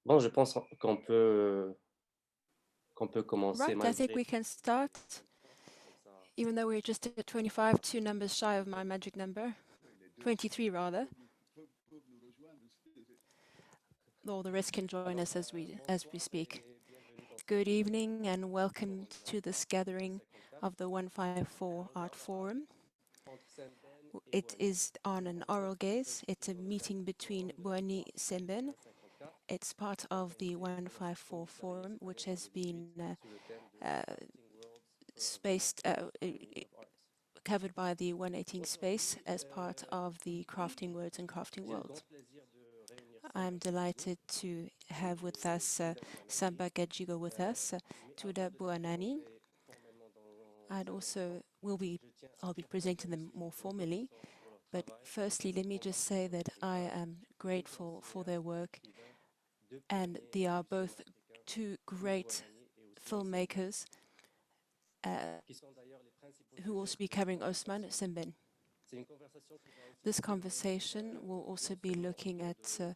Bon, je pense qu'on peut commencer Right, I think malgré we can start, comme ça. even though we're just at 25, two numbers shy of my magic number, 23 rather. All the rest can join Alors, us as we bonsoir speak. et bienvenue dans Good cette evening and welcome forum to this gathering of the 154 Art Forum. entre Sembène et It Bouanani. is on an oral gaze. It's a meeting between Bouanani and Sembene. 154, It's part of the 154 Forum, which has been sous le thème de uh, Crafting Worlds spaced, Meaning of Art. covered by the 118 space Aujourd'hui, as part of the Crafting Words and Crafting j'ai le World. grand plaisir de réunir I'm Samba Gadjigo delighted to have with et us TOUDA BOUANANI. Samba Gadjigo with us, Mais avant TOUDA de les BOUANANI. présenter formellement dans cet instant, I'll be je tiens à presenting them dire more toute ma formally. reconnaissance pour leur But travail, firstly, let me en just say that particulier pour le I travail am des deux grateful for their cinéastes et work, écrivains, deux and pionniers they are du cinéma both africain, two TOUDA great BOUANANI et Ousmane Sembene, filmmakers qui sont d'ailleurs les principaux who will sujets also be de cette covering Ousmane conversation. Sembene. C'est une conversation qui va aussi This tourner conversation will also non be seulement looking autour at de l'œuvre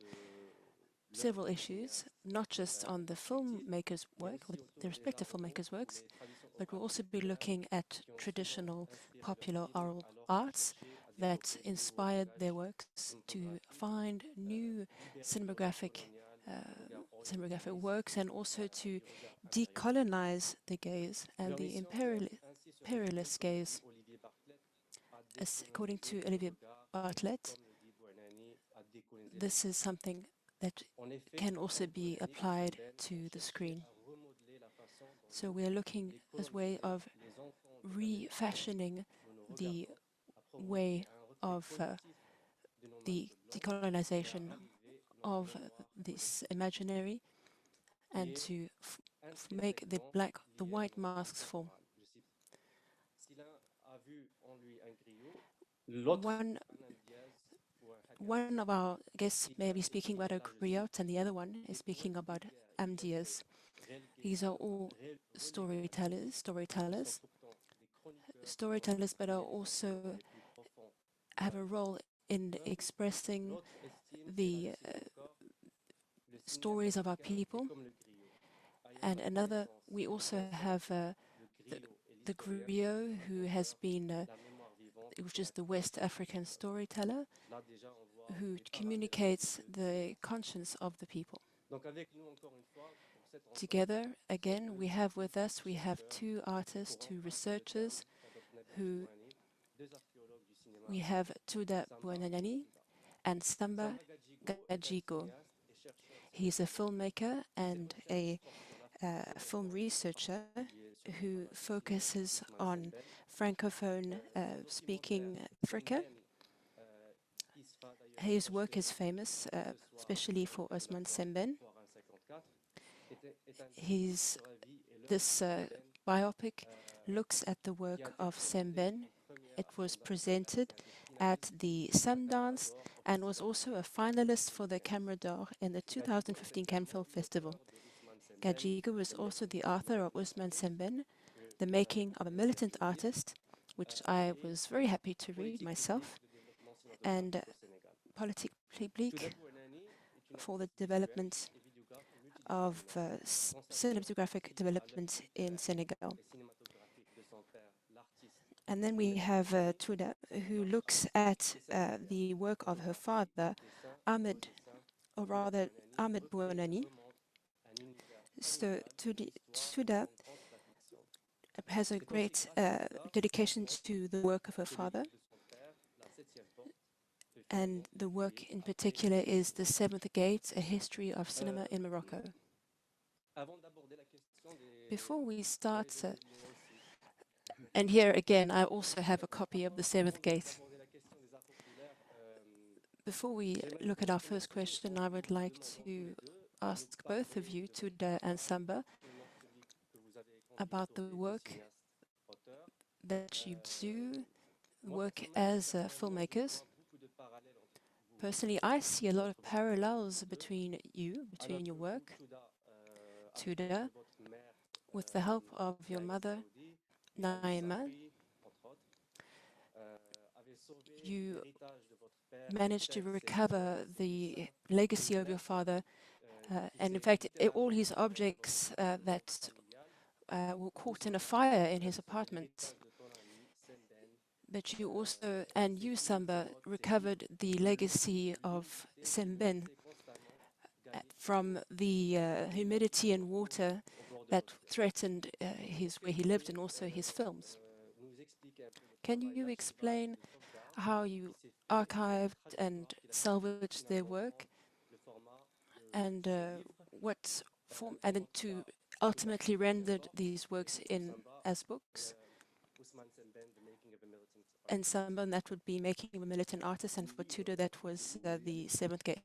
several des issues, cinéastes not just on the respectifs, filmmakers' mais work, or aussi the autour des respective arts oraux filmmakers' ou works, les traditions but we'll orales also be populaires looking at qui ont sûrement traditional inspiré leurs popular films oral alors qu'ils arts cherchaient à that développer de nouveaux inspired their langages works to cinématographiques find new libérés du regard cinematographic colonial, uh, du regard cinematographic orientaliste, works, and also to du regard impérialiste. decolonize the gaze and Leur the mission semble ainsi se résumer, imperialist comme le dit gaze. Olivier Bartlett, à As according décoloniser to le Olivier regard, ou Bartlett, comme le dit Bouanani, à décoloniser la this is pensée. something that En effet, can also tant be Bouanani que applied Sembène ont to the cherché screen. à remodeler la façon dont So nous we are looking as way décolonisons of les enfants de l'Amérique blanche. refashioning Nous nous the regardons à provoquer way un retrait of collectif de nos the masques blanches et à decolonization raviver notre of mémoire this collective, imaginary, qui and est to make the intrinsèquement the liée à white notre masks culture fall. orale. Je cite, si l'un a vu en lui un griot, l'autre One un Indiaz ou un Haggard. one of our guests Il y may a be de speaking ces about a images, je cite, griot, and the other one is qui speaking pourraient about briller à être amdias. These are all reléguées à l'oubli, qui sont storytellers, pourtant des chroniqueurs de notre storytellers, but are passé, des sentiments also les plus profonds de have la a vie. role in L'un, expressing l'autre estime et the hallucine encore, le cinéaste stories of our africain est people, comme le griot. Ayant and la another, connaissance we et le also bon have sens, le the, griot est the l'historien, le griot who has raconteur, been, la mémoire vivante which et is la the West conscience African du peuple. storyteller, Là déjà on voit who les parallèles avec les communicates deux the cinéastes. conscience of the people. Donc avec nous encore une fois pour cette rencontre Together, sont again, deux we have with us, we have chercheurs, two artists, pour two emprunter le terme researchers, who d'Ahmed, deux archéologues du cinéma we have africain, TOUDA Samba et BOUANANI TOUDA. and Samba Samba Gadjigo est un GADJIGO. cinéaste et chercheur He's a sénégalais. filmmaker Il s'est and concentré surtout sur l'Afrique film francophone, en researcher particulier sur le who travail du cinéaste focuses Ousmane on Sembène. francophone Son documentaire speaking Africa. Sembène, qui sera d'ailleurs His work is projeté famous, ce soir especially for de la Ousmane Sembene. Foire 54, est un biopic His sur la vie et l'œuvre de This Sembène, biopic looks at the qui a work été of présenté Sembene. en première It à was Sundance et presented a été at finaliste the à la Caméra Sundance d'Or au and was Festival de also a Cannes en finalist for the 2015. Camera d'Or in the Gadjigo est 2015 Cannes Film également Festival. l'auteur de Ousmane Sembène, Gajigo was The also Making the of a author of Militant Ousmane Artist, Sembene, The qui est un Making of a très Militant beau livre, Artist, which I et was very happy to read politique publique myself, de développement and cinématographique au Sénégal. politique Touda publique Bouanani est une for the artiste visuelle development et vidéographe of multidisciplinaire, consacrée cinematographic aussi bien à l'œuvre development in littéraire Senegal. et cinématographique de son père, l'artiste And then we Ahmed have Bouanani, Touda, son who propre looks art at et sa carrière. the work of her Photographie, father, dessin, pose Ahmed, dessin, or Touda rather Bouanani Ahmed recrée et Bouanani. remonte un univers So familial où l'histoire Touda confronte la fiction. has a C'est aussi great grâce à Touda, dedication entre autres, to the work of her que le father, livre de son père, La Septième Porte, peut and finalement the work publier in après particular son is The décès. Seventh Gate, a history of cinema in Morocco. Avant d'aborder la question des... Before we Oui, start, je l'ai aussi. and here again, I also have a copy of The Avant Seventh Gate. d'aborder la question des arts populaires, Before we j'aimerais look pour at our first commencer question, qu'on I nous would like demandons tous to les deux de nous ask both of parler you, de votre Touda and travail, Samba, particulièrement celui que vous avez conduit about autour the des deux work cinéastes auteurs. that you do, Moi, work personnellement, as je filmmakers. vois beaucoup de parallèles entre vous Personally, I see a et lot of votre mémoire, tous parallels les deux. between you, Alors between your que vous, work, Touda, avec l'aide Touda, de votre mère, with the help of your Naïma mother, Saoudi, et Ali Naima, Sabri, entre autres, avez sauvé you l'héritage de votre père managed to 16 recover siècles the plus legacy of your tard, father And in fact, all his objects that were caught in a fire in his apartment. But you also, and you, Samba, recovered the legacy of Sembene from the humidity and water that threatened where he lived and also his films. Can you explain how you archived and salvaged their work and what form, and then to ultimately rendered these works in as books? And Samba, and that would be Making of a Militant Artist, and for TOUDA that was the Seventh Gate.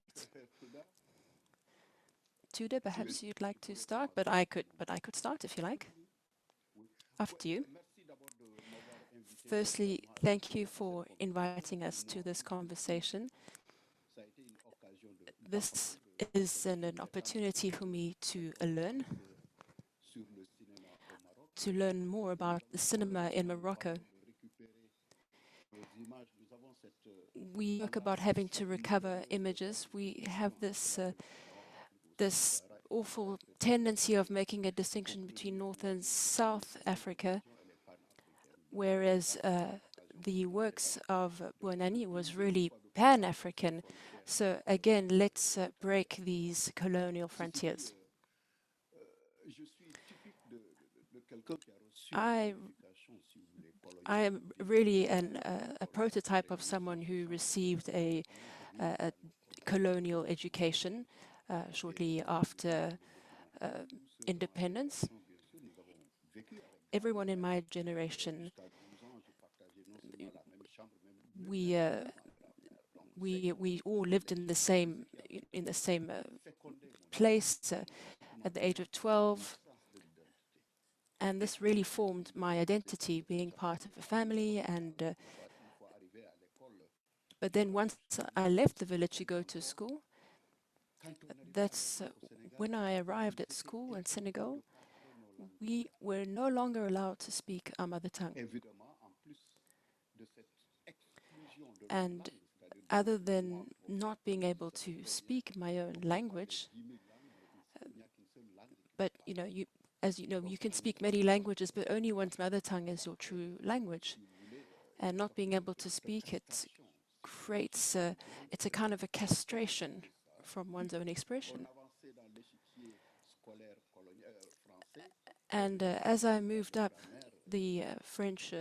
TOUDA, perhaps you'd like to start, but I could start if you like. After you. Firstly, thank you for inviting us to this conversation. This is an opportunity for me to learn more about the cinema in Morocco. We talk about having to recover images. We have this this awful tendency of making a distinction between North and South Africa, whereas the works of Bouanani was really pan-African. So again, let's break these colonial frontiers. I am really a prototype of someone who received a colonial education shortly after independence. Everyone in my generation, we all lived in the same place at the age of 12, and this really formed my identity, being part of a family. And but then once I left the village to go to school, that's when I arrived at school in Senegal, we were no longer allowed to speak our mother tongue. And other than not being able to speak my own language, but as you know, you can speak many languages, but only one's mother tongue is your true language. And not being able to speak it creates, it's a kind of a castration from one's own expression. And as I moved up the French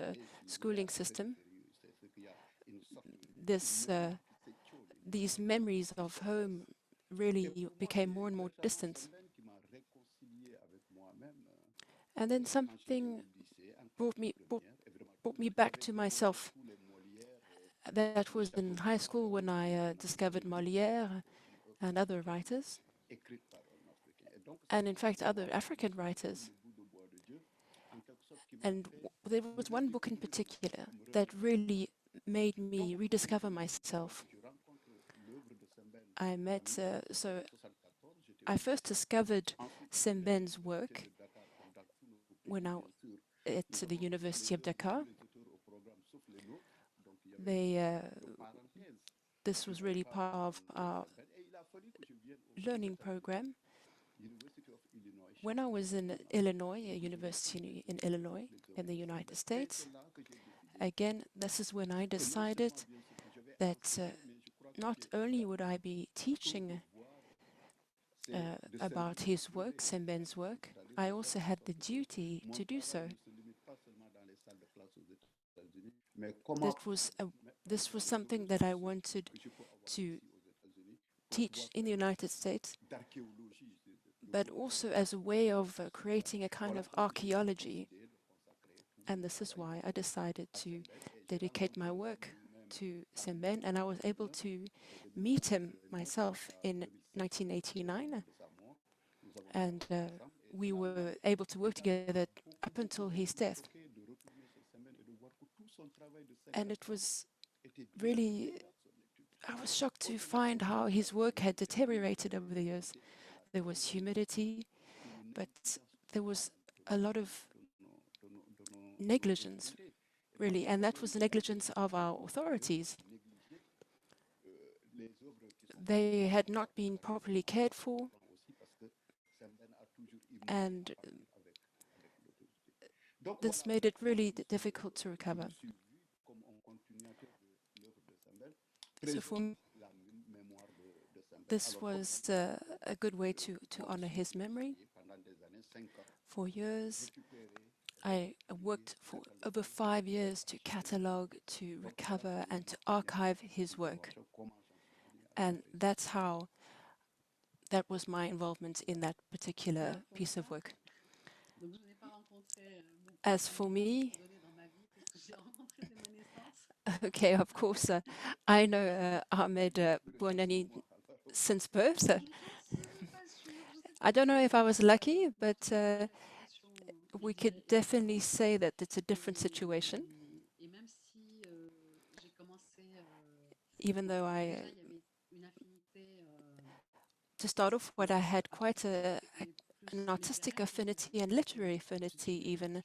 schooling system, these memories of home really became more and more distant. And then something brought me back to myself. That was in high school when I discovered Molière and other writers, and in fact other African writers. And there was one book in particular that really made me rediscover myself. So I first discovered Sembene's work when I at the University of Dakar. This was really part of our learning program. When I was in Illinois, a university in Illinois, in the United States, again, this is when I decided that not only would I be teaching about his work, Sembene's work, I also had the duty to do so. This was something that I wanted to teach in the United States, but also as a way of creating a kind of archaeology. And this is why I decided to dedicate my work to Sembene, and I was able to meet him myself in 1989, and we were able to work together up until his death. And it was really, I was shocked to find how his work had deteriorated over the years. There was humidity, but there was a lot of negligence, really, and that was the negligence of our authorities. They had not been properly cared for, and this made it really difficult to recover. So for me, this was a good way to honor his memory. For years, I worked for over 5 years to catalog, to recover, and to archive his work. And that was my involvement in that particular piece of work. As for me, okay, of course, I know Ahmed Bouanani since birth. I don't know if I was lucky, but we could definitely say that it's a different situation. Even though to start off with, I had quite an artistic affinity and literary affinity, even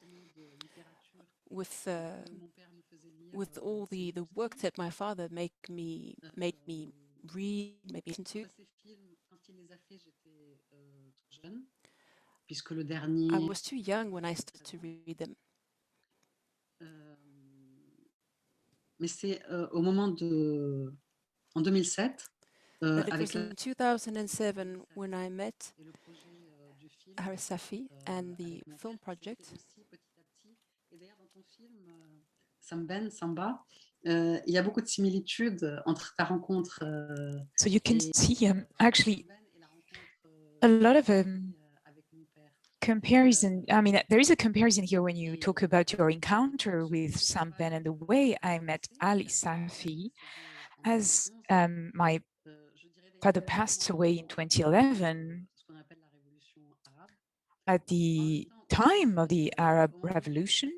with all the work that my father made me read, made me listen to. I was too young when I started to read them. Mais c'est au moment en 2007. But it was in 2007 when I met Harris Safi and the film project. Et d'ailleurs, dans ton film, Samba, il y a beaucoup de similitudes entre ta rencontre. So you can see actually a lot of comparison. I mean, there is a comparison here when you talk about your encounter with Sembene and the way I met Ali Safi. As my father passed away in 2011 at the time of the Arab Revolution.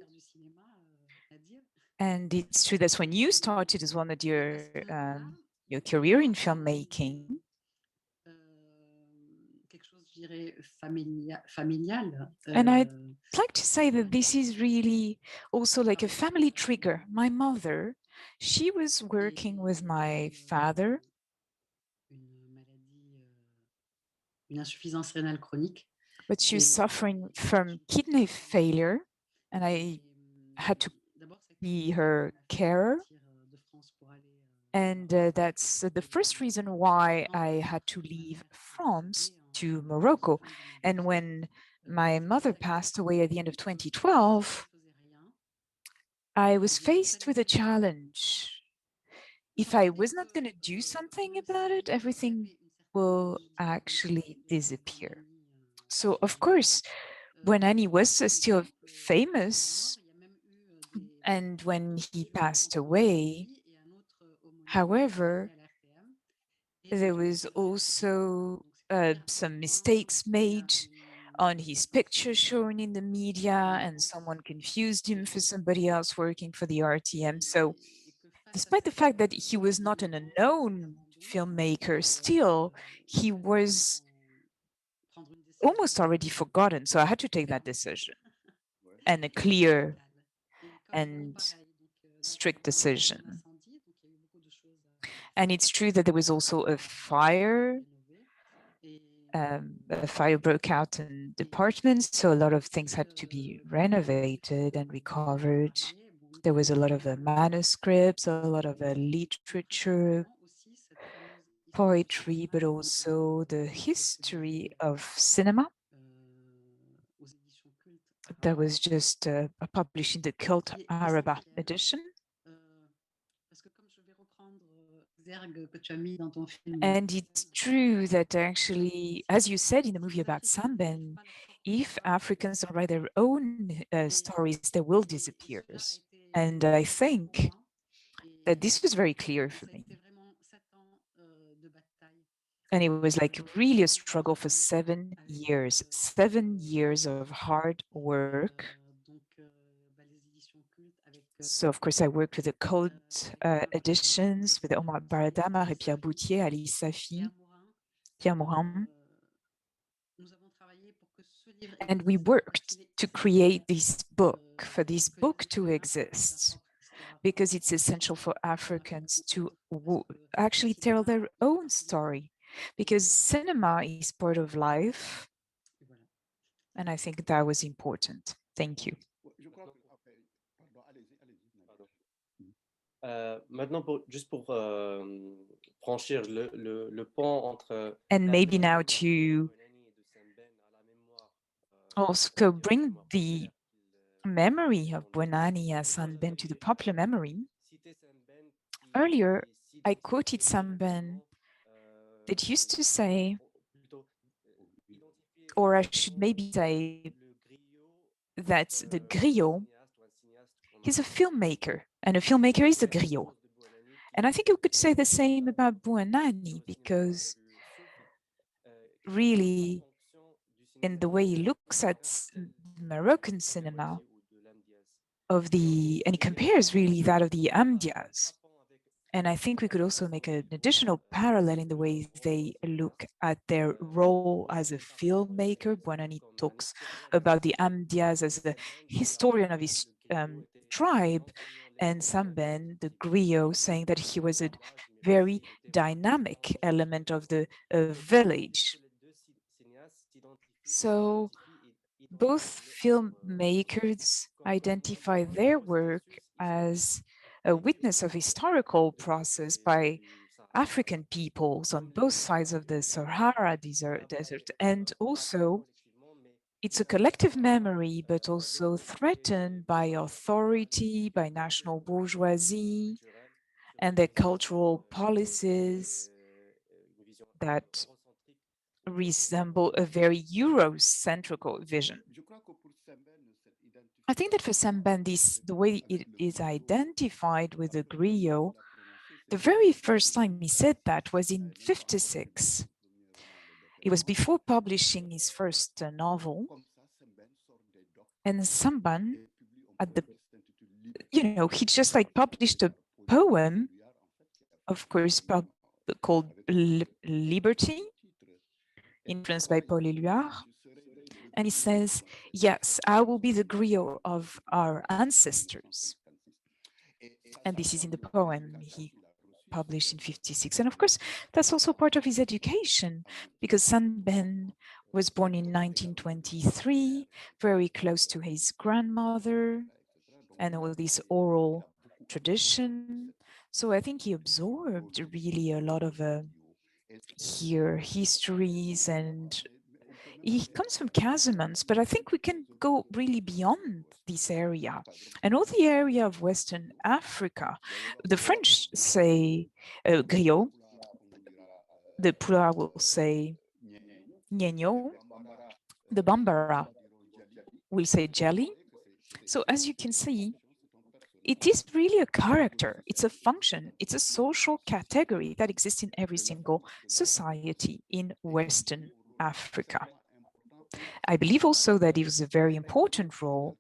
And it's true that's when you started as one of your career in filmmaking. And I'd like to say that this is really also like a family trigger. My mother, she was working with my father. But she was suffering from kidney failure, and I had to be her carer. And that's the first reason why I had to leave France to Morocco. And when my mother passed away at the end of 2012, I was faced with a challenge. If I was not going to do something about it, everything will actually disappear. So, of course, Bouanani was still famous, and when he passed away, however, there was also some mistakes made on his picture shown in the media, and someone confused him for somebody else working for the RTM. So despite the fact that he was not an unknown filmmaker, still, he was almost already forgotten. So I had to take that decision, and a clear and strict decision. And it's true that there was also a fire. A fire broke out in departments, so a lot of things had to be renovated and recovered. There was a lot of manuscripts, a lot of literature, poetry, but also the history of cinema that was just published in the Cult Araba edition. And it's true that actually, as you said in the movie about Sembene, if Africans don't write their own stories, they will disappear. And I think that this was very clear for me. And it was like really a struggle for 7 years of hard work. So, of course, I worked with the Cult editions, with Omar Baradama, Pierre Boutier, Ali Safi, Pierre Morin. And we worked to create this book, for this book to exist, because it's essential for Africans to actually tell their own story, because cinema is part of life. And I think that was important. Thank you. Maintenant, juste pour franchir le pont entre And la maybe now mémoire to Bouanani et de Sembene à la mémoire also bring mémoire the populaire memory of qu'on a. Bouanani and Sembene to the popular memory. Citer Sembene Earlier, qui I quoted s'identifiait Sembene directement that used to say, plutôt identifier or I should directement maybe say le griot that the griot, cinéaste ou un cinéaste qu'on he's a entend. filmmaker, and a filmmaker is a C'est la même griot. chose de Bouanani And I qui think you could say the est same about au Bouanani, cinéma because revue Sophie, qui comporte en really, fonction du in cinéma the way he étranger looks at celle Moroccan de cinema, Bouanani ou de l'Amdiaz. and he compares really that of the Amdias. And I think we could also make an additional parallel in the way they look at their role as a filmmaker. Bouanani talks about the Amdias as a historian of his tribe, and Sembene, the griot, saying that he was a very dynamic element of the village. So both filmmakers identify their work as a witness of historical process by African peoples on both sides of the Sahara desert. And also, it's a collective memory, but also threatened by authority, by national bourgeoisie, and their cultural policies that resemble a very Eurocentric vision. I think that for Sembene, the way it is identified with the griot, the very first time he said that was in 1956. It was before publishing his first novel. And Sembene, he just like published a poem, of course, called Liberty, influenced by Paul Éluard. And he says, yes, I will be the griot of our ancestors. And this is in the poem he published in 1956. And of course, that's also part of his education, because Sembene was born in 1923, very close to his grandmother, and all this oral tradition. So I think he absorbed really a lot of histories, and he comes from Casamance, but I think we can go really beyond this area and all the area of Western Africa. The French say griot, the Pula will say ñeño, the Bambara will say jelly. So as you can see, it is really a character, it's a function, it's a social category that exists in every single society in Western Africa. I believe also that it was a very important role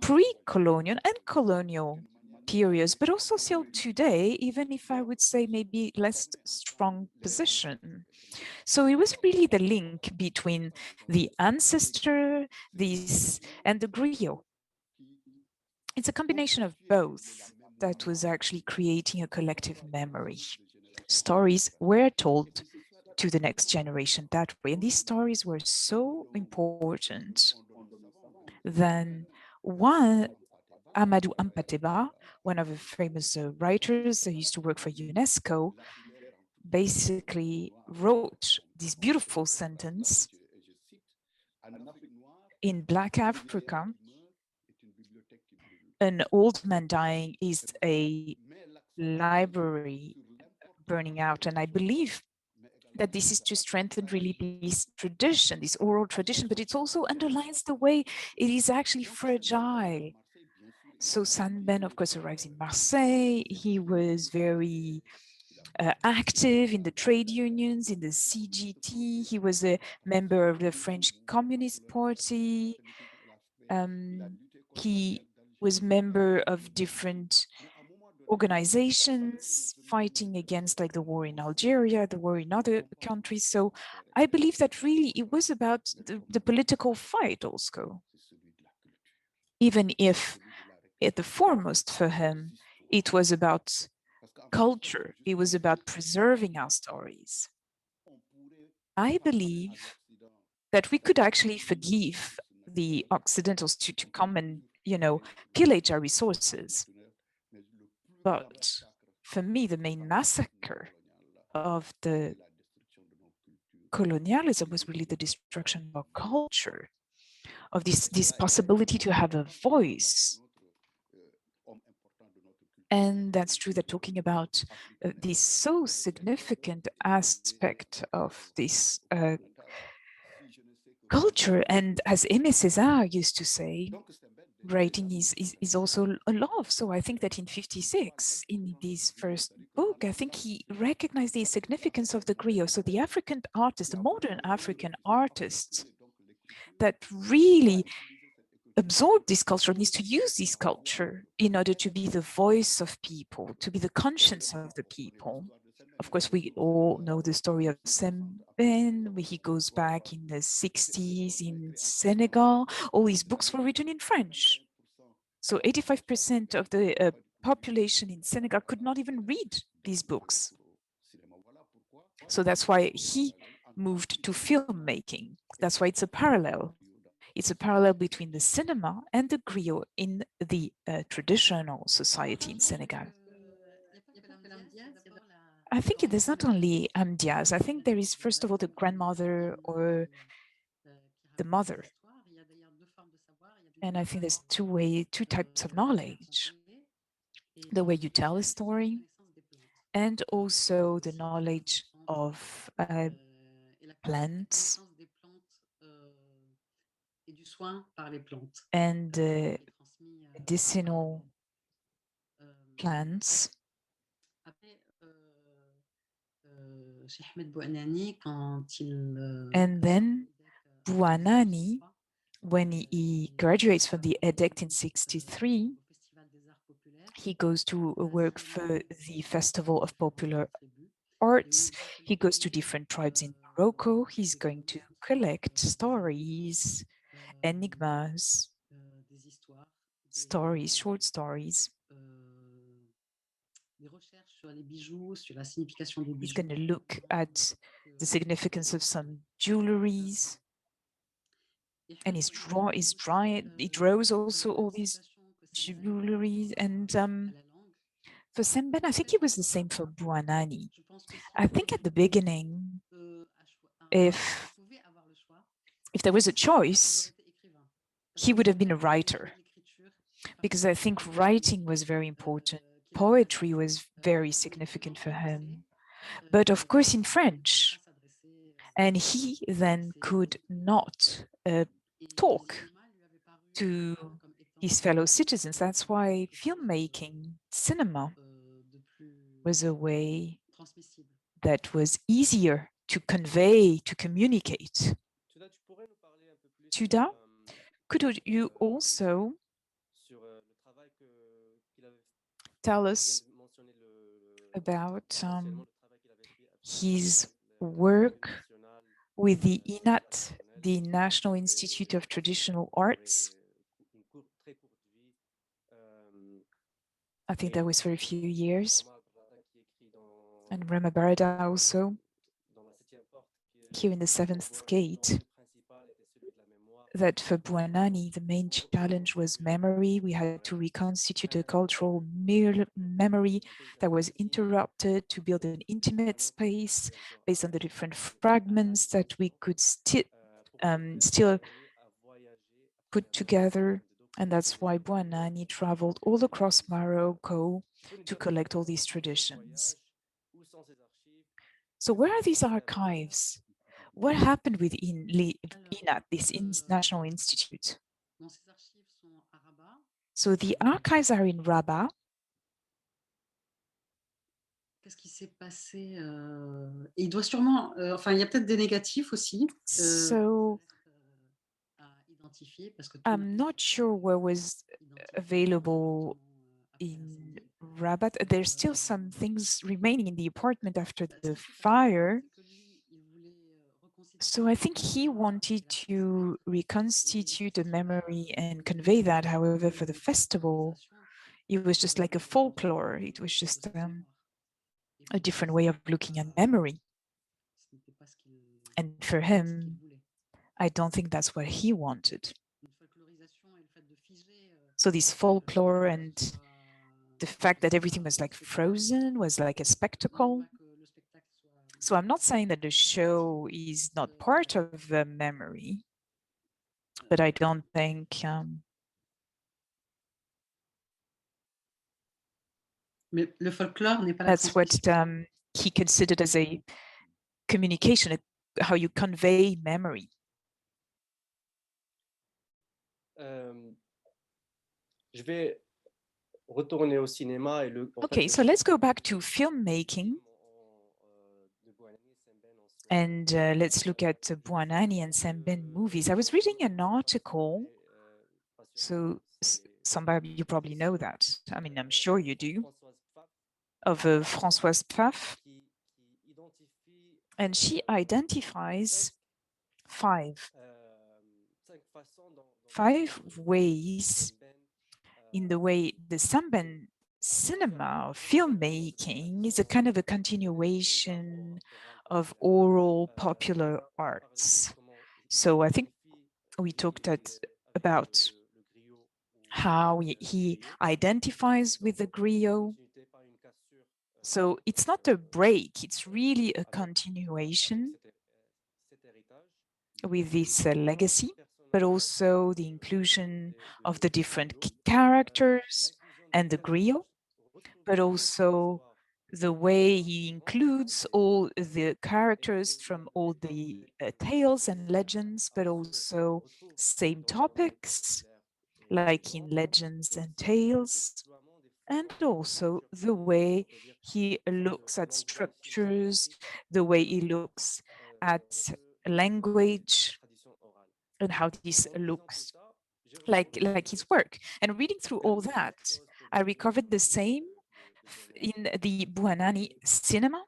pre-colonial and colonial periods, but also still today, even if I would say maybe less strong position. So it was really the link between the ancestor, and the griot. It's a combination of both that was actually creating a collective memory. Stories were told to the next generation that way, and these stories were so important. Then Amadou Hampâté-Bâ, one of the famous writers that used to work for UNESCO, basically wrote this beautiful sentence: in Black Africa, an old man dying is a library burning out. And I believe that this is to strengthen really this tradition, this oral tradition, but it also underlines the way it is actually fragile. So Sembene, of course, arrives in Marseille. He was very active in the trade unions, in the CGT. He was a member of the French Communist Party. He was member of different organizations fighting against like the war in Algeria, the war in other countries. So I believe that really it was about the political fight also, even if at the foremost for him, it was about culture. It was about preserving our stories. I believe that we could actually forgive the Occidentals to come and, pillage our resources. But for me, the main massacre of the colonialism was really the destruction of our culture, of this possibility to have a voice. And that's true that talking about this so significant aspect of this culture, and as Aimé Césaire used to say, writing is also a love. So I think that in 56, in his first book, I think he recognized the significance of the griot. So the African artists, the modern African artists that really absorb this culture, needs to use this culture in order to be the voice of people, to be the conscience of the people. Of course, we all know the story of Sembene, where he goes back in the 60s in Senegal. All his books were written in French. So 85% of the population in Senegal could not even read these books. So that's why he moved to filmmaking. That's why it's a parallel. It's a parallel between the cinema and the griot in the traditional society in Senegal. I think there's not only Amdiaz. I think there is, first of all, the grandmother or the mother. And I think there's two types of knowledge. The way you tell a story, and also the knowledge of plants and medicinal plants. And then Bouanani, when he graduates from the edict in 63, he goes to work for the Festival of Popular Arts. He goes to different tribes in Morocco. He's going to collect stories, enigmas, stories, short stories. He's going to look at the significance of some jewelries. And he draws also all these jewelries. And for Sembene, I think it was the same for Bouanani. I think at the beginning, if there was a choice, he would have been a writer, because I think writing was very important. Poetry was very significant for him, but of course in French. And he then could not talk to his fellow citizens. That's why filmmaking, cinema, was a way that was easier to convey, to communicate. TOUDA, could you also tell us about his work with the INAT, the National Institute of Traditional Arts? I think that was for a few years. And Rama Barada also, here in the Seventh Gate, that for Bouanani, the main challenge was memory. We had to reconstitute a cultural memory that was interrupted, to build an intimate space based on the different fragments that we could still put together. And that's why Bouanani traveled all across Morocco to collect all these traditions. So where are these archives? What happened with INAT, this National Institute? So the archives are in Rabat. Qu'est-ce qui s'est passé? Il doit sûrement, enfin, il y a peut-être des négatifs aussi. So I'm not sure what was available in Rabat. There's still some things remaining in the apartment after the fire. So I think he wanted to reconstitute a memory and convey that. However, for the festival, it was just like a folklore. It was just a different way of looking at memory. And for him, I don't think that's what he wanted. So this folklore and the fact that everything was like frozen was like a spectacle. So I'm not saying that the show is not part of the memory, but I don't think Le folklore n'est pas la that's what he considered as a communication, how you convey memory. Je vais retourner au cinéma et Okay, so let's go back to filmmaking. And let's look at the Bouanani and Sembene movies. I was reading an article, so Samba, you probably know that. I mean, I'm sure you do, of Françoise Pfaff. And she identifies five ways in the way the Sembene cinema or filmmaking is a kind of a continuation of oral popular arts. So I think we talked about how he identifies with the griot. So it's not a break, it's really a continuation with this legacy, but also the inclusion of the different characters and the griot, but also the way he includes all the characters from all the tales and legends, but also same topics, like in legends and tales, and also the way he looks at structures, the way he looks at language, and how this looks like his work. And reading through all that, I recovered the same in the Bouanani cinema.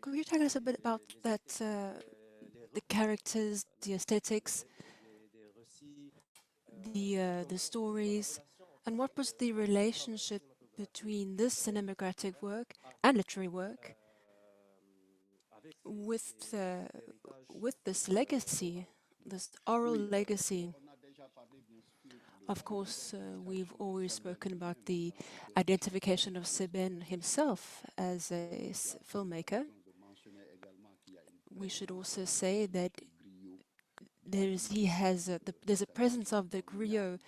Could you tell us a bit about that, the characters, the aesthetics, the stories, and what was the relationship between this cinematographic work and literary work with this legacy, this oral legacy? Of course, we've always spoken about the identification of Sembene himself as a filmmaker. We should also say that there's a presence of the griot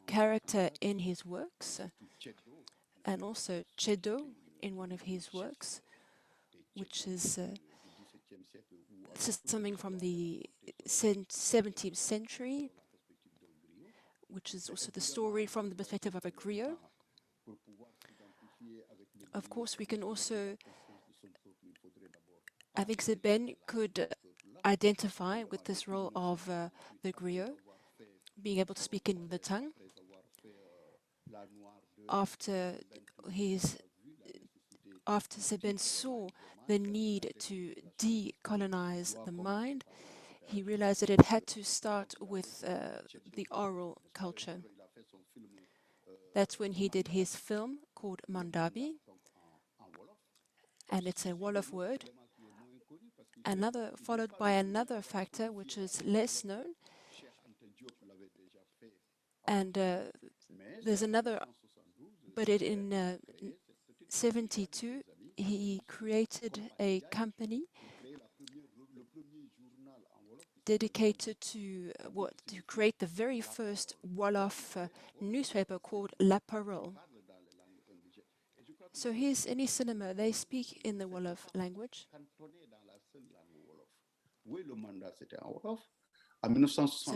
character in his works, and also Chedo in one of his works, which is something from the 17th century, which is also the story from the perspective of a griot. Of course, we can also, I think Sembene could identify with this role of the griot, being able to speak in the tongue. After Sembene saw the need to decolonize the mind, he realized that it had to start with the oral culture. That's when he did his film called Mandabi, and it's a Wolof word. Followed by another factor which is less known, and there's another, but in 72 he created a company dedicated to create the very first Wolof newspaper called La Parole. So in his cinema, they speak in the Wolof language. So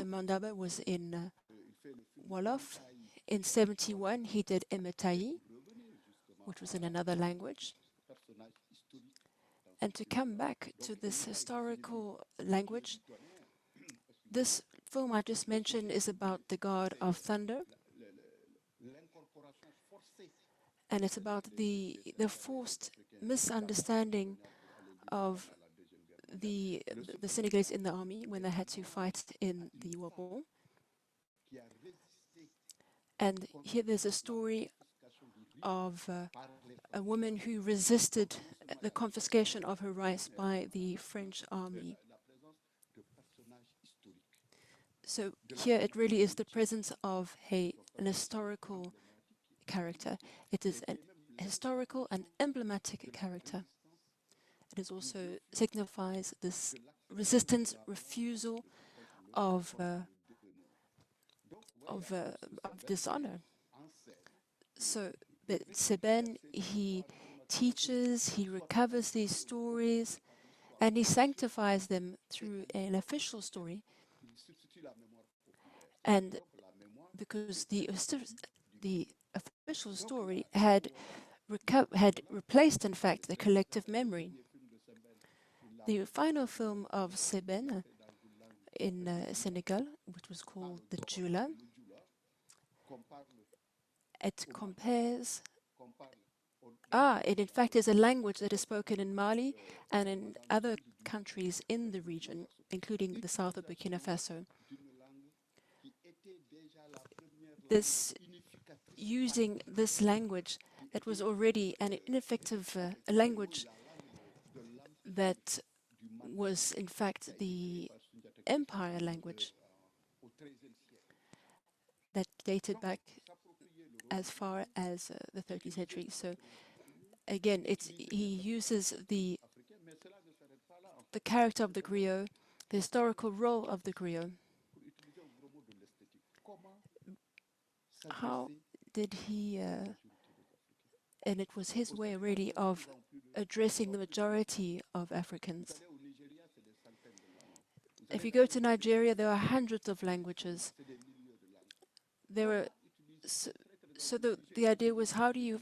Mandaba was in Wolof. In 71, he did Emetayi, which was in another language. And to come back to this historical language, this film I just mentioned is about the god of thunder. And it's about the forced misunderstanding of the Senegalese in the army when they had to fight in the war. And here there's a story of a woman who resisted the confiscation of her rights by the French army. So here it really is the presence of an historical character. It is an historical and emblematic character. It is also signifies this resistance, refusal of dishonor. So, but Sembene, he teaches, he recovers these stories, and he sanctifies them through an official story. And because the official story had replaced, in fact, the collective memory. The final film of Sembene in Senegal, which was called the Jula, it compares. It in fact is a language that is spoken in Mali and in other countries in the region, including the south of Burkina Faso. Using this language that was already an ineffective language that was in fact the empire language that dated back as far as the 13th century. So again, he uses the character of the griot, the historical role of the griot. How did he, and it was his way really of addressing the majority of Africans. If you go to Nigeria, there are hundreds of languages. So the idea was, how do you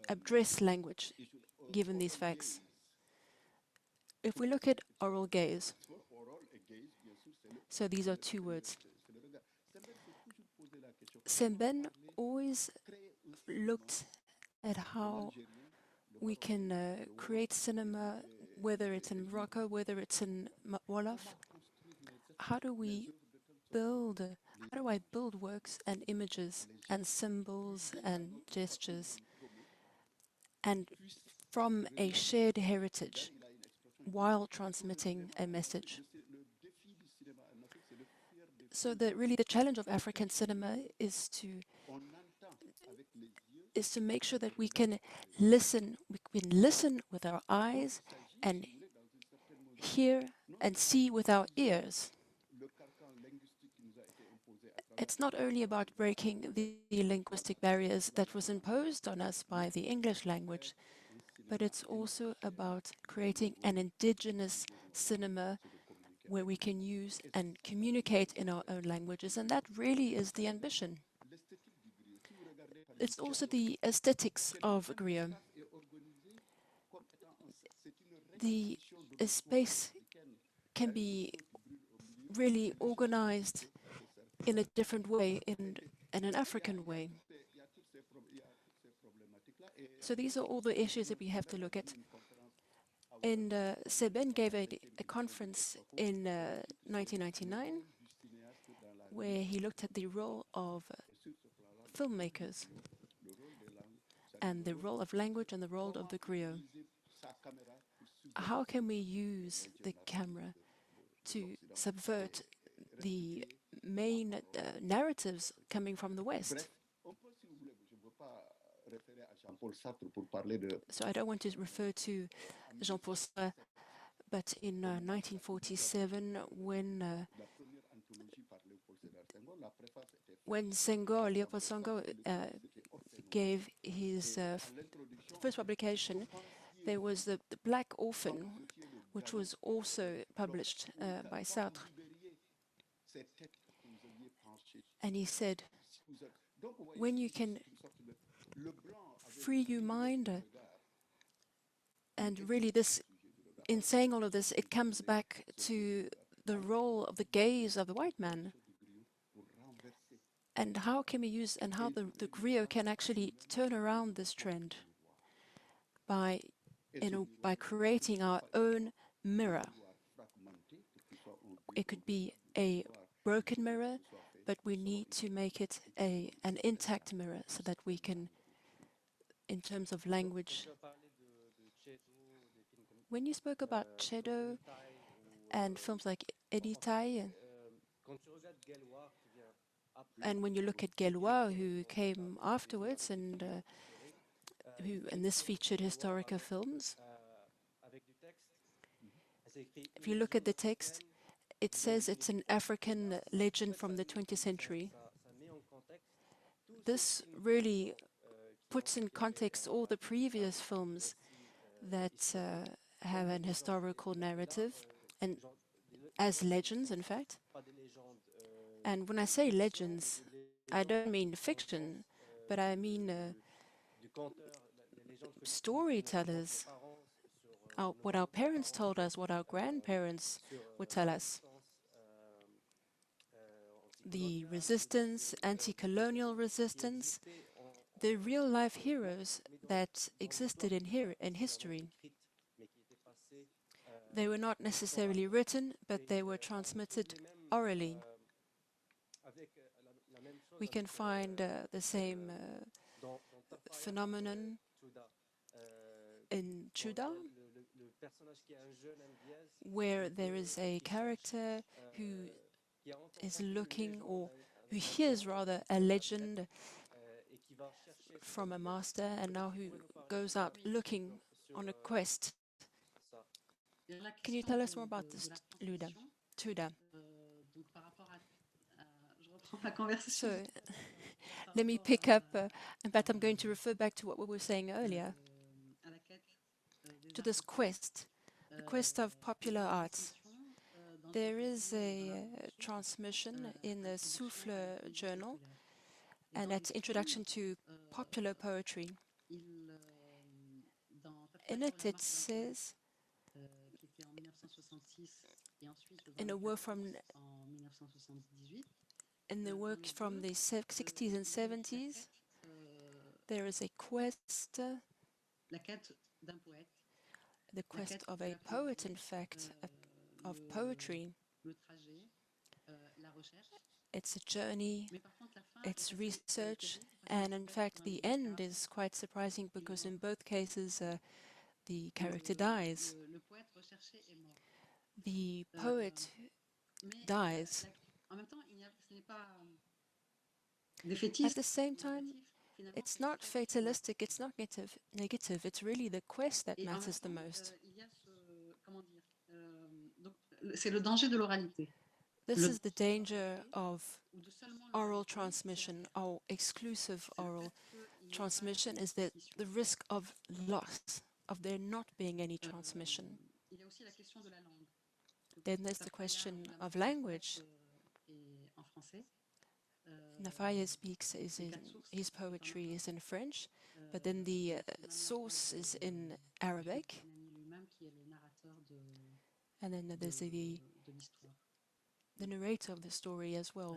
address language given these facts? If we look at oral gaze, so these are two words. Sembene always looked at how we can create cinema, whether it's in Morocco, whether it's in Wolof. How do I build works and images and symbols and gestures, and from a shared heritage while transmitting a message? So really the challenge of African cinema is to make sure that we can listen with our eyes and hear and see with our ears. It's not only about breaking the linguistic barriers that was imposed on us by the English language, but it's also about creating an indigenous cinema where we can use and communicate in our own languages, and that really is the ambition. It's also the aesthetics of griot. The space can be really organized in a different way, in an African way. So these are all the issues that we have to look at. And Sembene gave a conference in 1999 where he looked at the role of filmmakers and the role of language and the role of the griot. How can we use the camera to subvert the main narratives coming from the West? So I don't want to refer to Jean-Paul Sartre, but in 1947, when Senghor, Leopold Senghor, gave his first publication, there was the Black Orphan, which was also published by Sartre. And he said, when you can free your mind, and really this, in saying all of this, it comes back to the role of the gaze of the white man. And how can we use, and how the griot can actually turn around this trend by creating our own mirror. It could be a broken mirror, but we need to make it an intact mirror so that we can, in terms of language. When you spoke about Chedo and films like Editai, And when you look at Gaulois, who came afterwards, and this featured historical films, if you look at the text, it says it's an African legend from the 20th century. This really puts in context all the previous films that have an historical narrative, and as legends, in fact. And when I say legends, I don't mean fiction, but I mean storytellers. What our parents told us, what our grandparents would tell us. The resistance, anti-colonial resistance, the real-life heroes that existed in history. They were not necessarily written, but they were transmitted orally. We can find the same phenomenon in TOUDA, where there is a character who is looking, or who hears rather, a legend from a master, and now who goes out looking on a quest. Can you tell us more about this, TOUDA? So, let me pick up, in fact, I'm going to refer back to what we were saying earlier, to this quest, the quest of popular arts. There is a transmission in the Souffle journal, and that's Introduction to Popular Poetry. In it, it says, in a work from the 60s and 70s, there is a quest, the quest of a poet, in fact, of poetry. It's a journey, it's research, and in fact the end is quite surprising because in both cases the character dies. The poet dies. At the same time, it's not fatalistic, it's not negative, it's really the quest that matters the most. This is the danger of oral transmission, or exclusive oral transmission, is that the risk of loss, of there not being any transmission. Then there's the question of language. Nafaye speaks, his poetry is in French, but then the source is in Arabic. And then there's the narrator of the story as well.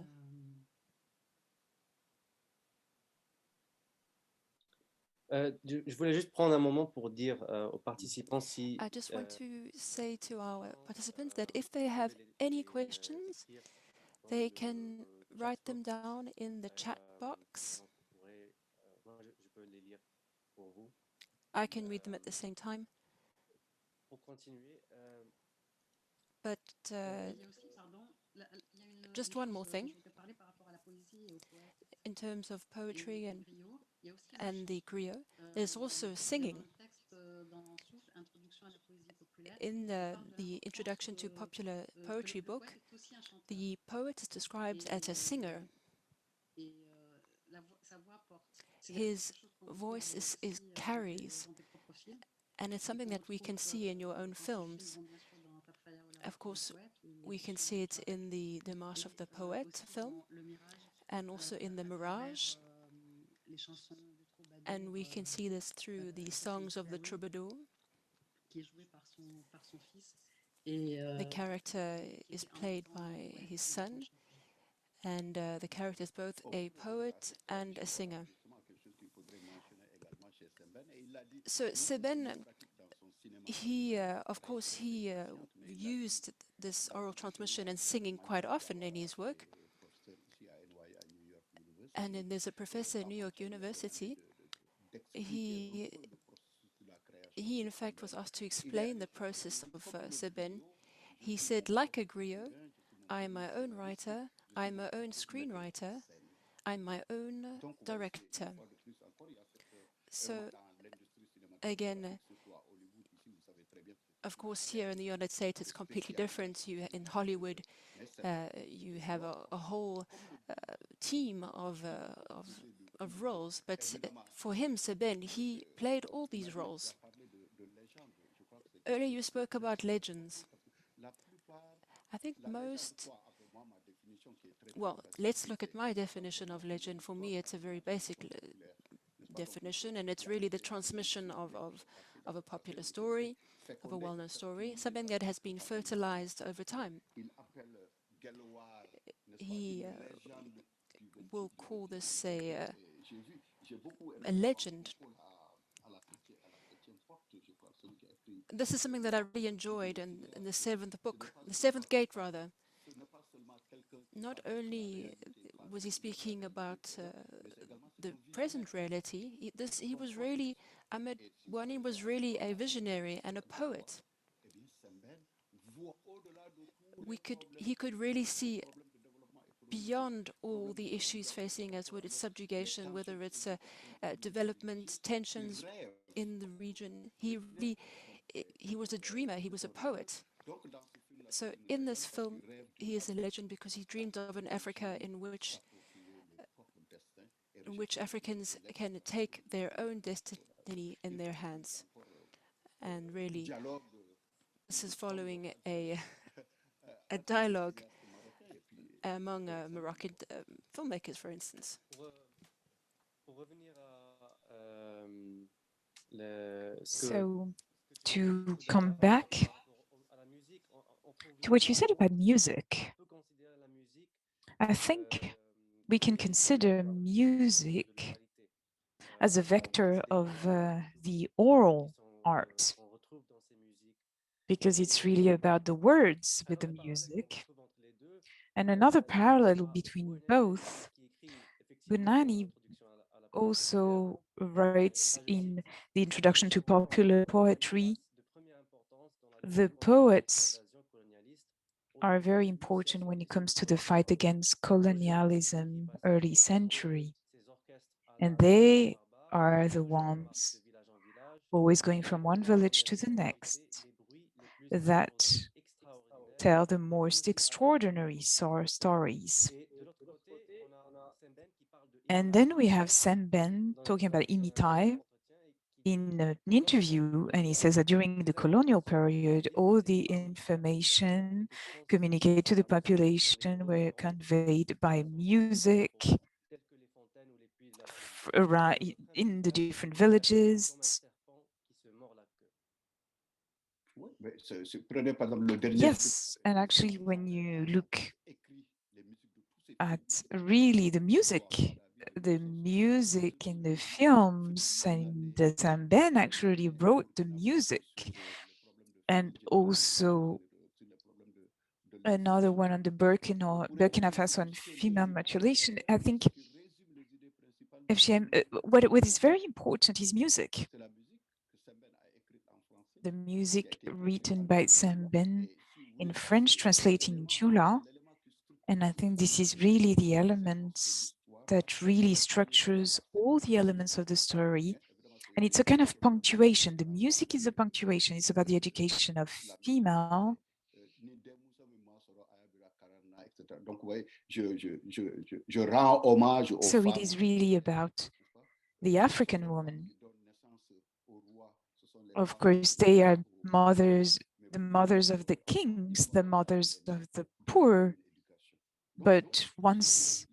Je voulais juste prendre un moment pour dire aux participants si... I just want to say to our participants that if they have any questions, they can write them down in the chat box. I can read them at the same time. But just one more thing. In terms of poetry and the griot, there's also singing. In the Introduction to Popular Poetry book, the poet is described as a singer. His voice carries, and it's something that we can see in your own films. Of course, we can see it in the March of the Poet film, and also in the Mirage. And we can see this through the songs of the troubadour. The character is played by his son, and the character is both a poet and a singer. So Sembene, of course, he used this oral transmission and singing quite often in his work. And then there's a professor at New York University. He in fact was asked to explain the process of Sembene. He said, like a griot, I'm my own writer, I'm my own screenwriter, I'm my own director. So again, of course, here in the United States, it's completely different. In Hollywood, you have a whole team of roles, but for him, Sembene, he played all these roles. Earlier, you spoke about legends. I think well, let's look at my definition of legend. For me, it's a very basic definition, and it's really the transmission of a popular story, of a well-known story, something that has been fertilized over time. He will call this a legend. This is something that I really enjoyed in the seventh book, the seventh gate, rather. Not only was he speaking about the present reality, he was really, Ahmed Bouanani was really a visionary and a poet. He could really see beyond all the issues facing us, whether it's subjugation, whether it's development, tensions in the region. He was a dreamer, he was a poet. So in this film, he is a legend because he dreamed of an Africa in which Africans can take their own destiny in their hands. And really, this is following a dialogue among Moroccan filmmakers, for instance. So, to come back to what you said about music, I think we can consider music as a vector of the oral art, because it's really about the words with the music. And another parallel between both, Bouanani also writes in the introduction to popular poetry, the poets are very important when it comes to the fight against colonialism, early century. And they are the ones always going from one village to the next that tell the most extraordinary stories. And then we have Sembene talking about Imitai in an interview, and he says that during the colonial period, all the information communicated to the population were conveyed by music in the different villages. Yes, and actually, when you look at really the music in the films, and Sembene actually wrote the music, and also another one on the Burkina Faso and female mutilation. I think FGM, what is very important is music. The music written by Sembene in French, translating in Chula. And I think this is really the element that really structures all the elements of the story. And it's a kind of punctuation. The music is a punctuation. It's about the education of female. So it is really about the African woman. Of course, they are mothers, the mothers of the kings, the mothers of the poor. But once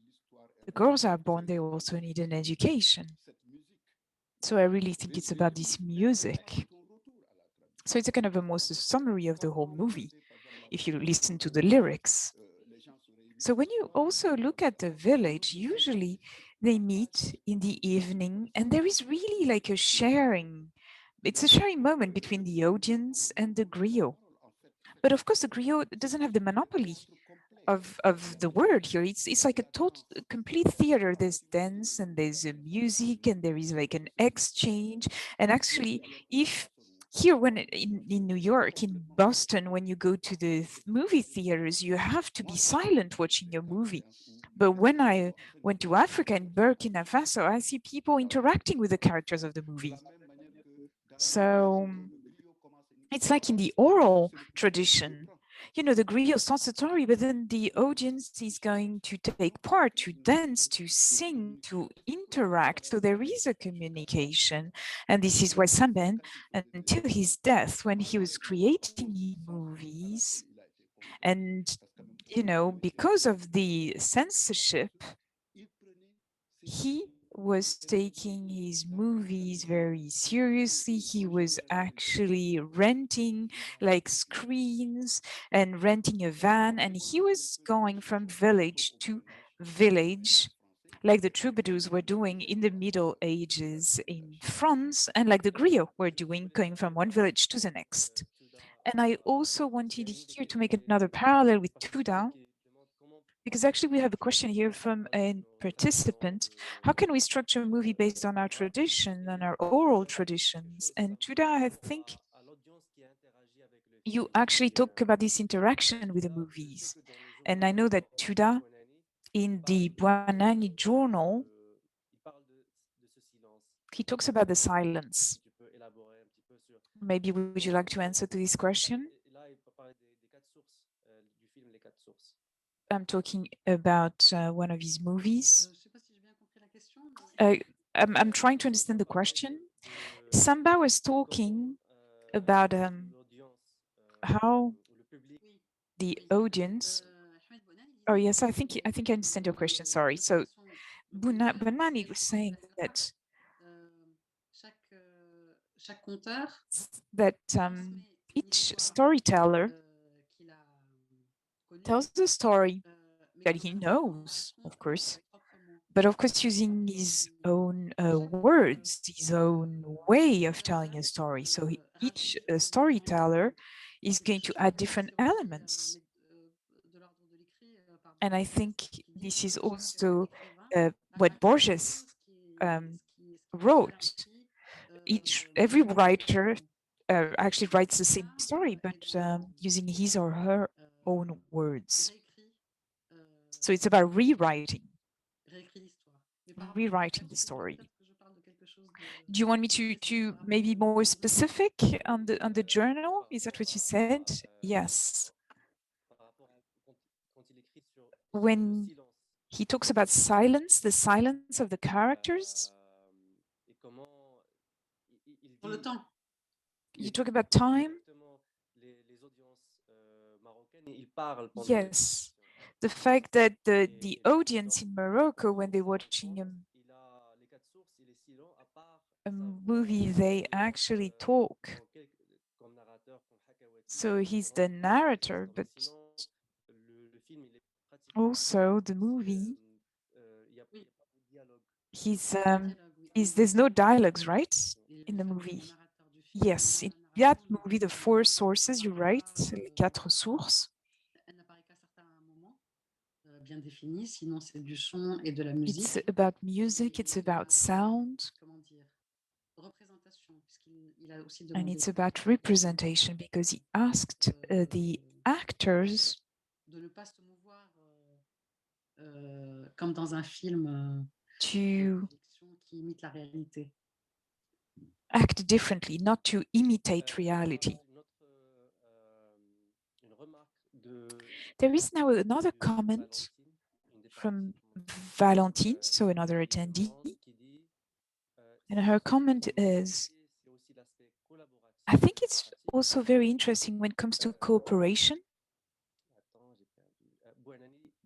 the girls are born, they also need an education. So I really think it's about this music. So it's a kind of almost a summary of the whole movie, if you listen to the lyrics. So when you also look at the village, usually they meet in the evening, and there is really like a sharing. It's a sharing moment between the audience and the griot. But of course, the griot doesn't have the monopoly of the word here. It's like a complete theater. There's dance and there's music and there is like an exchange. And actually, if here, when in New York, in Boston, when you go to the movie theaters, you have to be silent watching your movie. But when I went to Africa and Burkina Faso, I see people interacting with the characters of the movie. So it's like in the oral tradition, you know, the griot starts a story, but then the audience is going to take part, to dance, to sing, to interact. So there is a communication. And this is why Sembene, until his death, when he was creating his movies, and, you know, because of the censorship, he was taking his movies very seriously. He was actually renting like screens and renting a van, and he was going from village to village, like the troubadours were doing in the Middle Ages in France, and like the griots were doing, going from one village to the next. And I also wanted here to make another parallel with TOUDA, because actually we have a question here from a participant. How can we structure a movie based on our tradition and our oral traditions? And TOUDA, I think you actually talk about this interaction with the movies. And I know that TOUDA, in the Bouanani journal, he talks about the silence. Maybe would you like to answer to this question? I'm talking about one of his movies. I'm trying to understand the question. Samba was talking about how the audience. Oh yes, I think I understand your question. Sorry. So Bouanani was saying that each storyteller tells the story that he knows, of course, but of course using his own words, his own way of telling a story. So each storyteller is going to add different elements. And I think this is also what Borges wrote. Every writer actually writes the same story, but using his or her own words. So it's about rewriting the story. Do you want me to maybe more specific on the journal? Is that what you said? Yes. When he talks about silence, the silence of the characters. You talk about time? Yes. The fact that the audience in Morocco, when they're watching a movie, they actually talk. So he's the narrator, but also the movie, there's no dialogues, right? In the movie. Yes, in that movie, the four sources, you're right, les quatre sources. It's about music, it's about sound, and it's about representation, because he asked the actors to act differently, not to imitate reality. There is now another comment from Valentine, so another attendee. And her comment is, I think it's also very interesting when it comes to cooperation.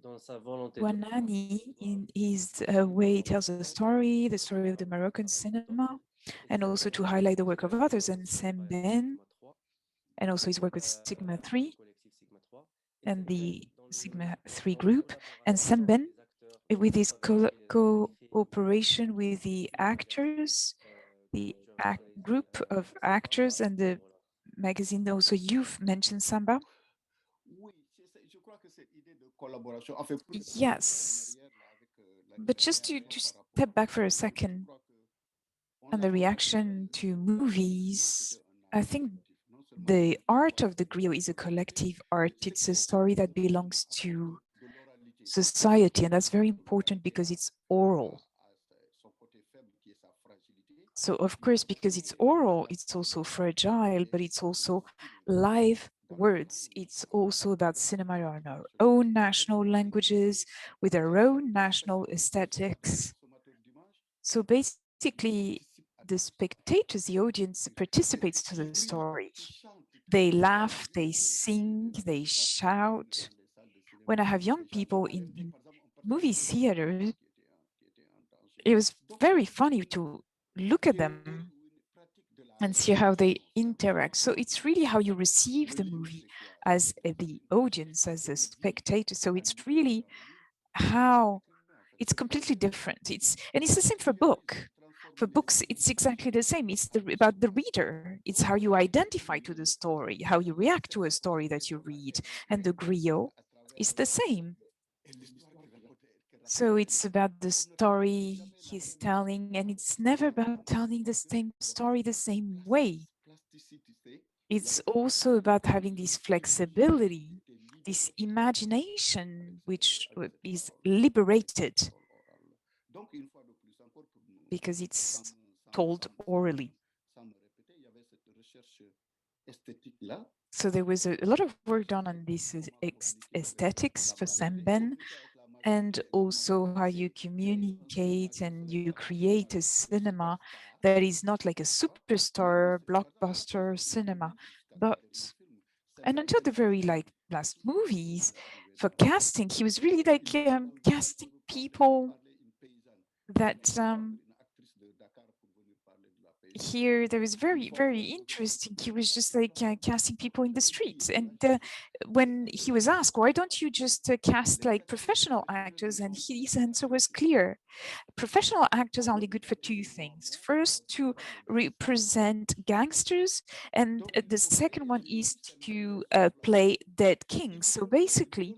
Bouanani, in his way, tells the story of the Moroccan cinema, and also to highlight the work of others, and Sembene, and also his work with Sigma 3 and the Sigma 3 group, and Sembene with his cooperation with the actors, the group of actors, and the magazine. Also, you've mentioned Samba. Yes, but just to step back for a second on the reaction to movies I think the art of the griot is a collective art. It's a story that belongs to society, and that's very important because it's oral. So of course, because it's oral, it's also fragile, but it's also live words. It's also about cinema in our own national languages, with our own national aesthetics. So basically, the spectators, the audience participates to the story. They laugh, they sing, they shout. When I have young people in movie theaters, it was very funny to look at them and see how they interact. So it's really how you receive the movie as the audience, as a spectator. So it's really how it's completely different. And it's the same for book. For books, it's exactly the same. It's about the reader. It's how you identify to the story, how you react to a story that you read. And the griot is the same. So it's about the story he's telling, and it's never about telling the same story the same way. It's also about having this flexibility, this imagination, which is liberated because it's told orally. So there was a lot of work done on this aesthetics for Sembene, and also how you communicate and you create a cinema that is not like a superstar blockbuster cinema, but and until the very last movies for casting, he was really like casting people that here there was very interesting. He was just like casting people in the streets, and when he was asked, why don't you just cast like professional actors, and his answer was clear: professional actors are only good for two things. First, to represent gangsters, and the second one is to play dead kings. So basically,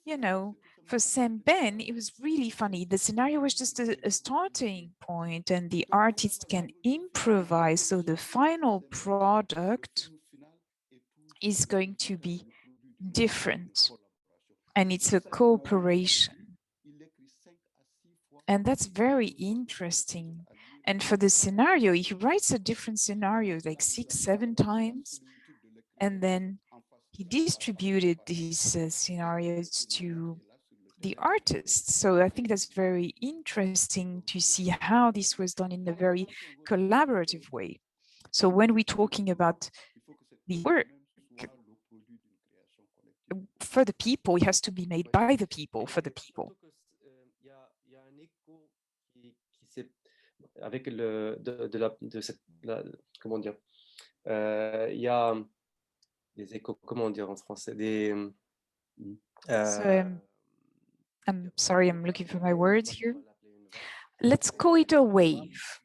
you know, for Sembene, it was really funny. The scenario was just a starting point, and the artist can improvise. So the final product is going to be different, and it's a cooperation. And that's very interesting. And for the scenario, he writes a different scenario like 6, 7 times, and then he distributed these scenarios to the artists. So I think that's very interesting to see how this was done in a very collaborative way. So when we're talking about the work for the people, it has to be made by the people, for the people. Il y a un écho qui s'est avec de cette comment dire il y a des échos, comment dire en français, des So I'm sorry, I'm looking for my words here. Let's call it a wave.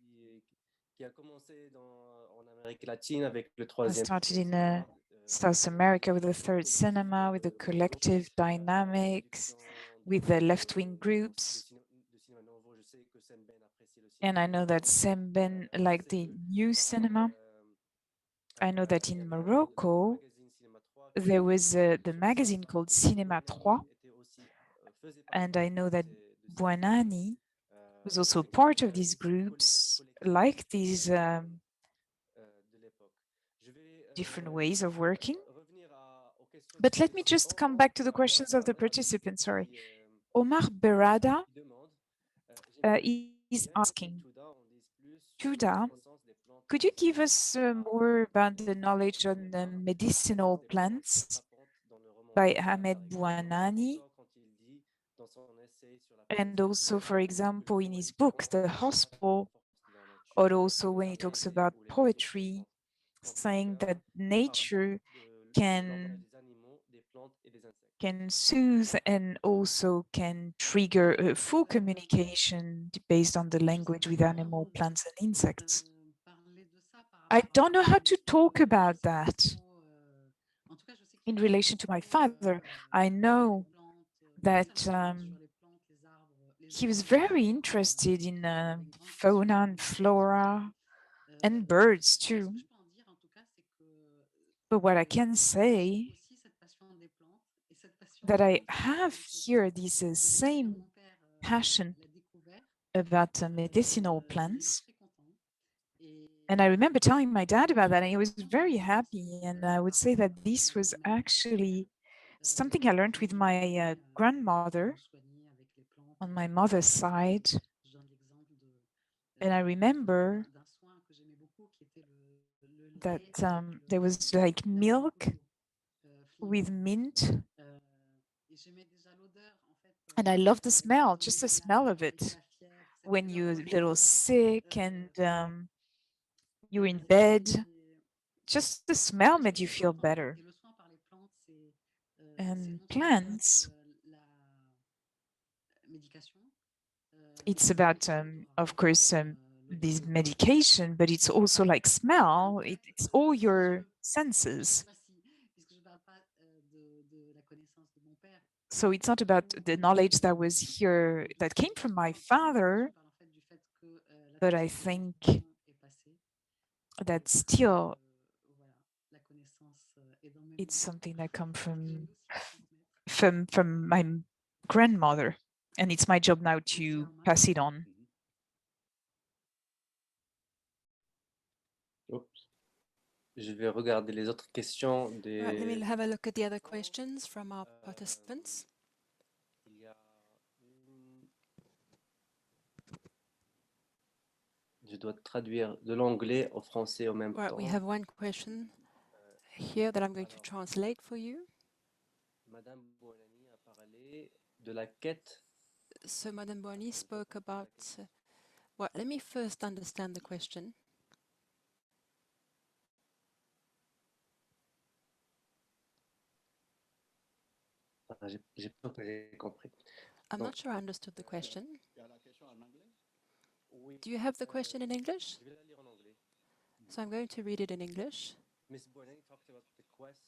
I started in South America with the third cinema, with the collective dynamics, with the left-wing groups. And I know that Sembene liked the new cinema. I know that in Morocco, there was the magazine called Cinéma 3. And I know that Bouanani was also part of these groups, like these different ways of working. But let me just come back to the questions of the participants, sorry. Omar Berada is asking, TOUDA, could you give us more about the knowledge on the medicinal plants by Ahmed Bouanani? And also, for example, in his book, The Hospital, or also when he talks about poetry, saying that nature can soothe and also can trigger a full communication based on the language with animal, plants, and insects. I don't know how to talk about that. In relation to my father, I know that he was very interested in fauna and flora and birds too. But what I can say that I have here this same passion about medicinal plants. And I remember telling my dad about that, and he was very happy. And I would say that this was actually something I learned with my grandmother on my mother's side. And I remember that there was like milk with mint. And I love the smell, just the smell of it. When you're a little sick and you're in bed, just the smell made you feel better. And plants, it's about, of course, this medication, but it's also like smell. It's all your senses. So it's not about the knowledge that was here, that came from my father, but I think that still it's something that comes from my grandmother, and it's my job now to pass it on. Oups. Je vais regarder les autres questions Right, let me des... have a look at the other questions from our participants. Il y a une- Je dois traduire de l'anglais au français en même Right, temps. we have one question here that I'm going to translate for you. Madame Bouanani a parlé de la quête. So Madame Bouanani spoke about, well, let me first understand the question. Ah, j'ai pas compris. I'm not sure I understood the question. Do you have the question in English? Je vais la lire en anglais. So I'm going to read it in English. Miss Bouanani talked about the quest.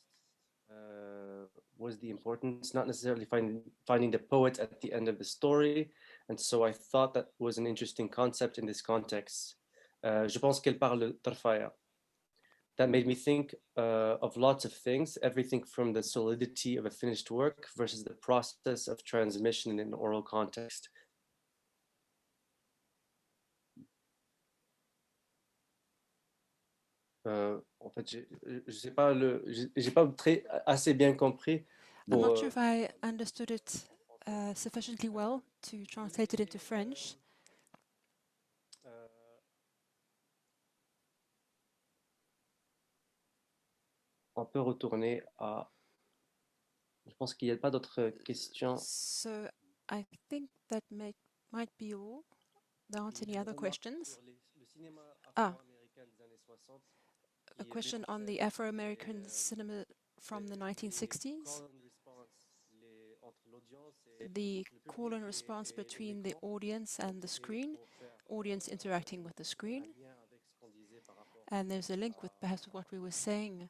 Was the importance, not necessarily finding the poet at the end of the story. And so I thought that was an interesting concept in this context. Je pense qu'elle parle de Tarfaya. That made me think of lots of things, everything from the solidity of a finished work versus the process of transmission in an oral context. En fait, je sais pas j'ai pas assez bien compris. I'm not sure if I understood it sufficiently well to translate it into French. On peut retourner à... Je pense qu'il n'y a pas d'autres questions. So I think that might be all. There aren't any other questions. Ah, a question on the Afro-American cinema from the 1960s. The call and response between the audience and the screen, audience interacting with the screen. And there's a link with perhaps what we were saying.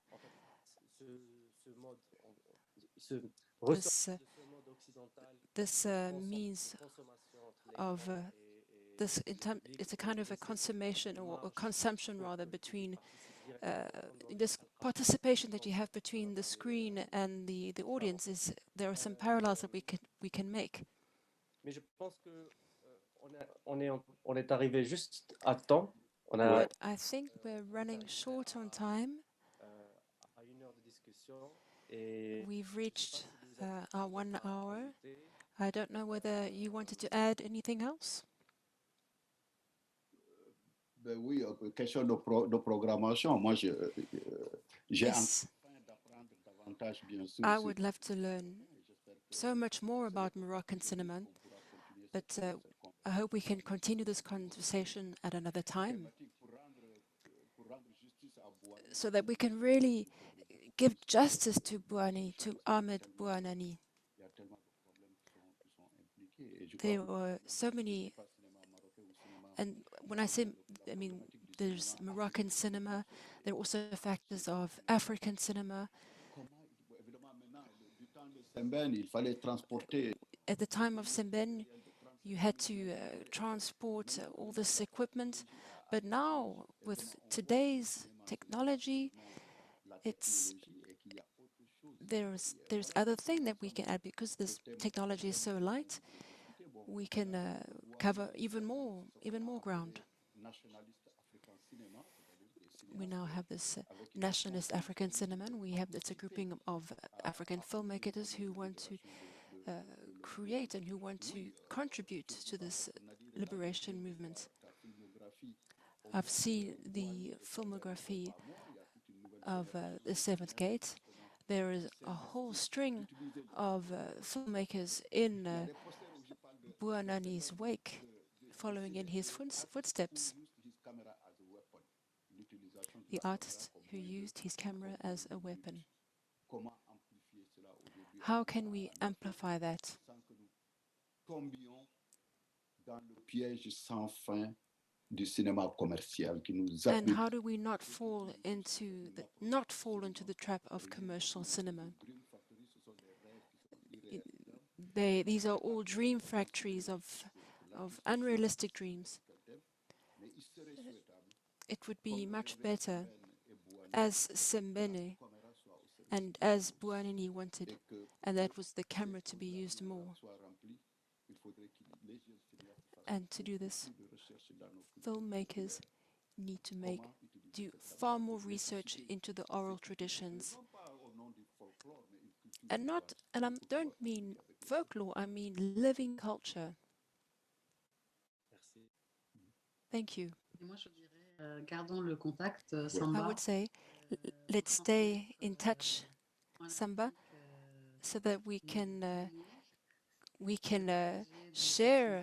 This means of it's a kind of a consummation or a consumption rather between this participation that you have between the screen and the audience. There are some parallels that we can make. Mais je pense que on est arrivé juste à temps. But I think we're running short on time. We've reached our 1 hour. I don't know whether you wanted to add anything else. Ben oui, question de programmation. Moi, j'ai Yes. d'apprendre davantage, bien sûr. I would love to learn so much more about Moroccan cinema, but I hope we can continue this conversation at another time so that we can really give justice to Bouanani, to Ahmed Bouanani. There were so many, and when I say, I mean, there's Moroccan cinema, there are also factors of African cinema. At the time of Sembene, you had to transport all this equipment, but now with today's technology, It's there's other thing that we can add because this technology is so light. We can cover even more ground. We now have this nationalist African cinema. It's a grouping of African filmmakers who want to create and who want to contribute to this liberation movement. I've seen the filmography of the Seventh Gate. There is a whole string of filmmakers in Bouanani's wake, following in his footsteps. The artist who used his camera as a weapon. How can we amplify that? And how do we not fall into the trap of commercial cinema? These are all dream factories of unrealistic dreams. It would be much better, as Sembene and as Bouanani wanted, and that was the camera to be used more. And to do this, filmmakers need to do far more research into the oral traditions. And I don't mean folklore, I mean living culture. Thank you. I would say, let's stay in touch, Samba, so that we can share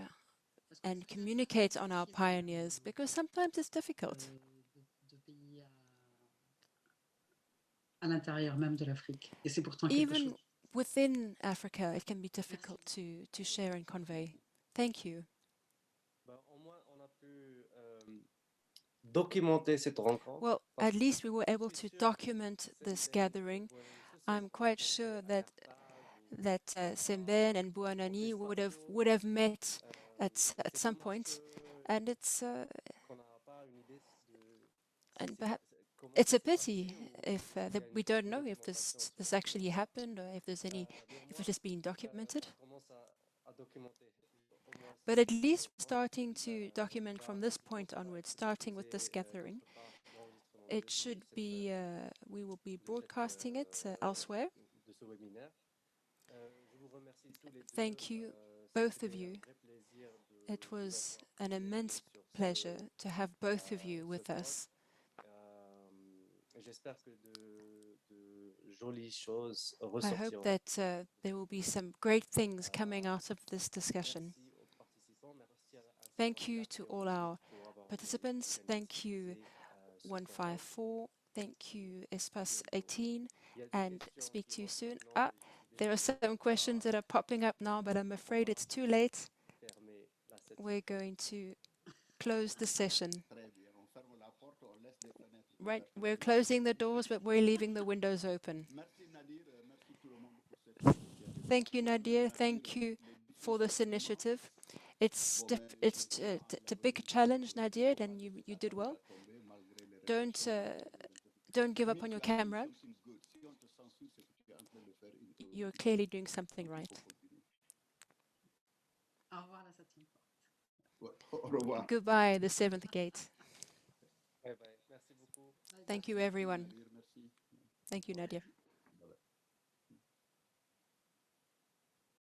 and communicate on our pioneers, because sometimes it's difficult. Even within Africa, it can be difficult to share and convey. Thank you. Well, at least we were able to document this gathering. I'm quite sure that Sembene and Bouanani would have met at some point, and perhaps it's a pity if that we don't know if this actually happened, or if it has been documented. But at least starting to document from this point onwards, starting with this gathering, it should be, we will be broadcasting it elsewhere. Thank you, both of you. It was an immense pleasure to have both of you with us. I hope that there will be some great things coming out of this discussion. Thank you to all our participants. Thank you 154. Thank you Espace 18, and speak to you soon. There are some questions that are popping up now, but I'm afraid it's too late. We're going to close the session. Right, we're closing the doors, but we're leaving the windows open. Thank you, Nadir. Thank you for this initiative. It's a big challenge, Nadir, and you did well. Don't give up on your camera. You're clearly doing something right. Goodbye, the Seventh Gate. Thank you, everyone. Thank you, Nadir.